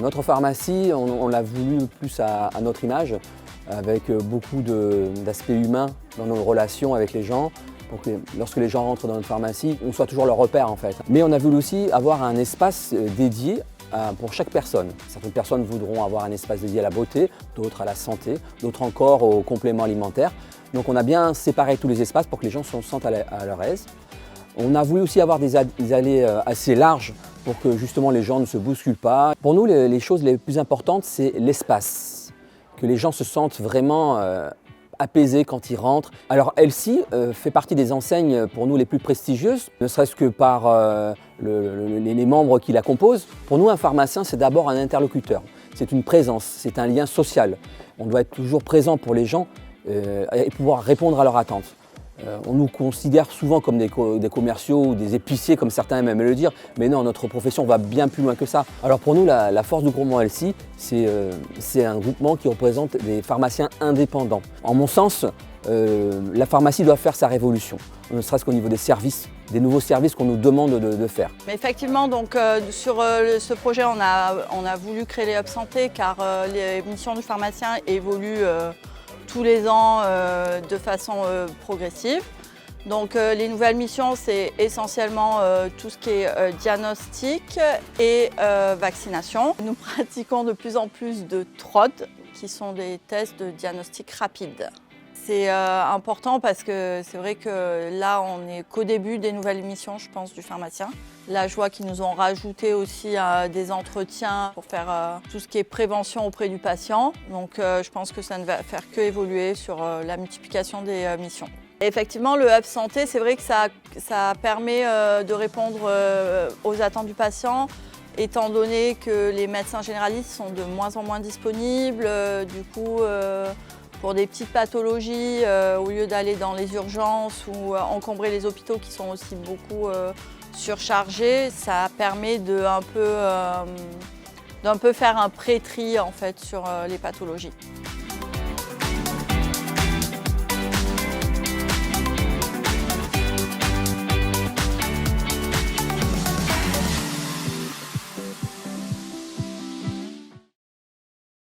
Notre pharmacie, on l'a voulu plus à notre image, avec beaucoup d'aspects humains dans nos relations avec les gens, pour que lorsque les gens rentrent dans notre pharmacie, on soit toujours leur repère en fait. Mais on a voulu aussi avoir un espace dédié pour chaque personne. Certaines personnes voudront avoir un espace dédié à la beauté, d'autres à la santé, d'autres encore aux compléments alimentaires. Donc on a bien séparé tous les espaces pour que les gens se sentent à leur aise. On a voulu aussi avoir des allées assez larges pour que justement les gens ne se bousculent pas. Pour nous, les choses les plus importantes, c'est l'espace. Que les gens se sentent vraiment apaisés quand ils rentrent. Alors Elsie fait partie des enseignes pour nous les plus prestigieuses, ne serait-ce que par les membres qui la composent. Pour nous, un pharmacien, c'est d'abord un interlocuteur. C'est une présence, c'est un lien social. On doit être toujours présent pour les gens et pouvoir répondre à leurs attentes. On nous considère souvent comme des commerciaux ou des épiciers, comme certains aiment le dire, mais non, notre profession va bien plus loin que ça. Alors pour nous, la force du groupement Elsie, c'est un groupement qui représente des pharmaciens indépendants. En mon sens, la pharmacie doit faire sa révolution, ne serait-ce qu'au niveau des services, des nouveaux services qu'on nous demande de faire. Mais effectivement, donc, sur ce projet, on a voulu créer les hubs santé car les missions du pharmacien évoluent tous les ans de façon progressive. Donc les nouvelles missions, c'est essentiellement tout ce qui est diagnostic et vaccination. Nous pratiquons de plus en plus de TROD, qui sont des tests de diagnostic rapide. C'est important parce que c'est vrai que là, on n'est qu'au début des nouvelles missions, je pense, du pharmacien. Là, je vois qu'ils nous ont rajouté aussi des entretiens pour faire tout ce qui est prévention auprès du patient. Donc, je pense que ça ne va faire que évoluer sur la multiplication des missions. Et effectivement, le hub santé, c'est vrai que ça permet de répondre aux attentes du patient, étant donné que les médecins généralistes sont de moins en moins disponibles. Du coup, pour des petites pathologies, au lieu d'aller dans les urgences ou encombrer les hôpitaux qui sont aussi beaucoup surchargés, ça permet d'un peu faire un pré-tri en fait, sur les pathologies.